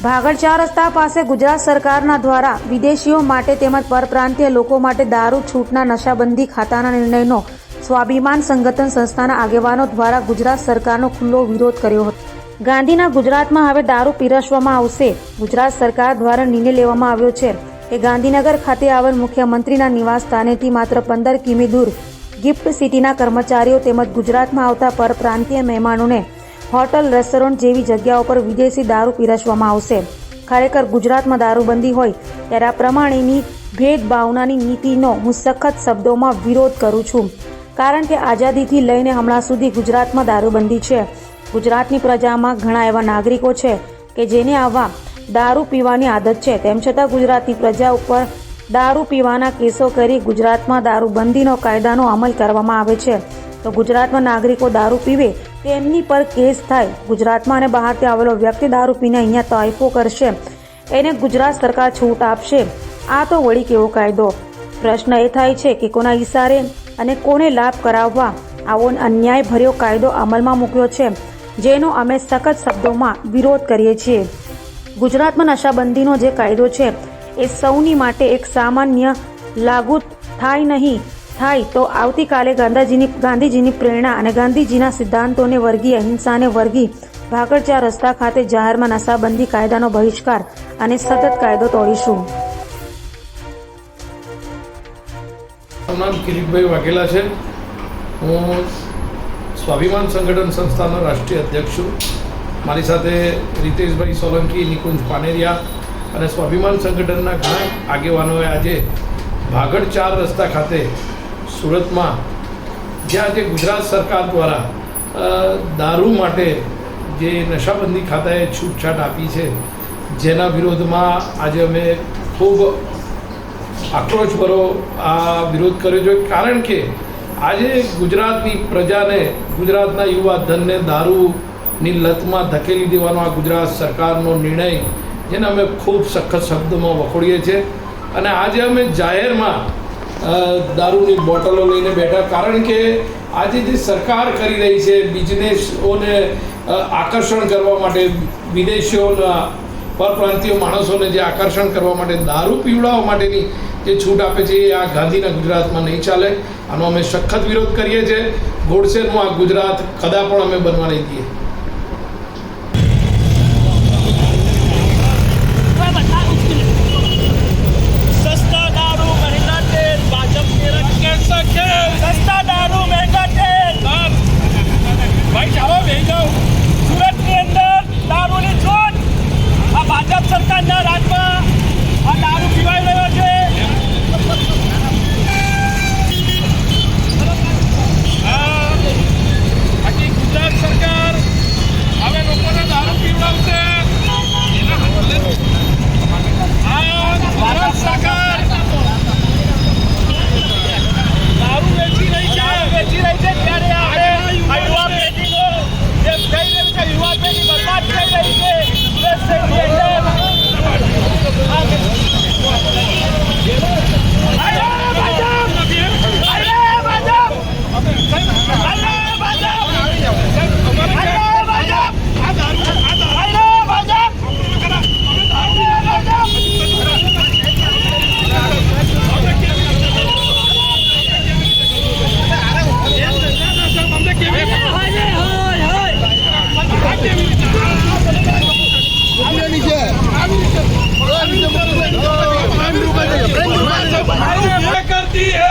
ભાગળ 4 રસ્તા પાસે ગુજરાત સરકારના દ્વારા વિદેશીઓ માટે તેમજ પરપ્રાંતીય લોકો માટે દારૂ છૂટના નશાબંધી ખાતાના નિર્ણયનો સ્વાભિમાન સંગઠન સંસ્થાના આગેવાનો દ્વારા ગુજરાત સરકારનો ખુલ્લો વિરોધ કર્યો હતો. ગાંધીના ગુજરાતમાં હવે દારૂ પીરસવામાં આવશે. ગુજરાત સરકાર દ્વારા નિર્ણય લેવામાં આવ્યો છે કે ગાંધીનગર ખાતે આવેલ મુખ્યમંત્રીના નિવાસ સ્થાનેથી માત્ર 15 કિમી દૂર ગિફ્ટ સિટીના કર્મચારીઓ તેમજ ગુજરાતમાં આવતા પરપ્રાંતીય મહેમાનોને હોટલ રેસ્ટોરન્ટ જેવી જગ્યાઓ પર વિદેશી દારૂ પીરસવામાં આવશે. ખરેખર ગુજરાતમાં દારૂબંધી હોય ત્યારે આ પ્રમાણેની ભેદભાવનાની નીતિનો હું સખત શબ્દોમાં વિરોધ કરું છું. કારણ કે આઝાદીથી લઈને હમણાં સુધી ગુજરાતમાં દારૂબંધી છે. ગુજરાતની પ્રજામાં ઘણા એવા નાગરિકો છે કે જેને આવા દારૂ પીવાની આદત છે. તેમ છતાં ગુજરાતની પ્રજા ઉપર દારૂ પીવાના કેસો કરી ગુજરાતમાં દારૂબંધીનો કાયદાનો અમલ કરવામાં આવે છે. તો ગુજરાતમાં નાગરિકો દારૂ પીવે તેમની પર કેસ થાય. ગુજરાતમાં અને બહારથી આવેલો વ્યક્તિ દારૂ પીને અહીંયા તોયફો કરશે, એને ગુજરાત સરકાર છૂટ આપશે. આ તો વળી કેવો કાયદો? પ્રશ્ન એ થાય છે કે કોના ઇશારે અને કોને લાભ કરાવવા આવો અન્યાય ભર્યો કાયદો અમલમાં મૂક્યો છે, જેનો અમે સખત શબ્દોમાં વિરોધ કરીએ છીએ. ગુજરાતમાં નશાબંધીનો જે કાયદો છે એ સૌની માટે એક સામાન્ય લાગુ થાય નહીં થાય તો આવતીકાલે ગાંધીજીની પ્રેરણા અને ગાંધીજીના સિદ્ધાંતોને વર્ગી અહિંસાને વર્ગી ભાગળ 4 રસ્તા ખાતે જાહેરમાં નશાબંધી કાયદાનો બહિષ્કાર અને સતત કાયદો તોડીશું. મારું નામ કિરીટભાઈ વાઘેલા છે. હું સ્વાભિમાન સંગઠન સંસ્થાનો રાષ્ટ્રીય અધ્યક્ષ છું. મારી સાથે રીતેશભાઈ સોલંકી, નિકુંજ પાનેરિયા અને સ્વાભિમાન સંગઠનના ઘણા આગેવાનોએ આજે ભાગળ 4 રસ્તા ખાતે સુરતમાં જ્યાં જે ગુજરાત સરકાર દ્વારા દારૂ માટે જે નશાબંધી ખાતાએ છૂટછાટ આપી છે, જેના વિરોધમાં આજે અમે ખૂબ આક્રોશભરો આ વિરોધ કર્યો છે. કારણ કે આજે ગુજરાતની પ્રજાને, ગુજરાતના યુવા ધનને દારૂની લતમાં ધકેલી દેવાનો આ ગુજરાત સરકારનો નિર્ણય, જેને અમે ખૂબ સખત શબ્દોમાં વખોડીએ છીએ. અને આજે અમે જાહેરમાં દારૂની બોટલો લઈને બેઠા, કારણ કે આજે જે સરકાર કરી રહી છે બિઝનેસોને આકર્ષણ કરવા માટે, વિદેશીઓના પરપ્રાંતીય માણસોને જે આકર્ષણ કરવા માટે દારૂ પીવડાવવા માટેની જે છૂટ આપે છે એ આ ગાંધીના ગુજરાતમાં નહીં ચાલે. આનો અમે સખત વિરોધ કરીએ છીએ. ગોડસેનું આ ગુજરાત કદા પણ અમે બનવા નહીં દઈએ. સુરતની અંદર દારૂની છૂટ આ ભાજપ સરકારના રાજમાં આ દારૂ પીવાઈ રહ્યો છે. બાકી ગુજરાત સરકાર હવે લોકોને દારૂ પીવડાવશે. આ ભારત સરકાર દારૂ વેચી રહી છે ત્યારે આપણે યુવા પેઢીનો જે થઈ રહ્યું છે, યુવા પેઢી બરબાદ થઈ રહી છે. સુરત શહેરની અંદર करती है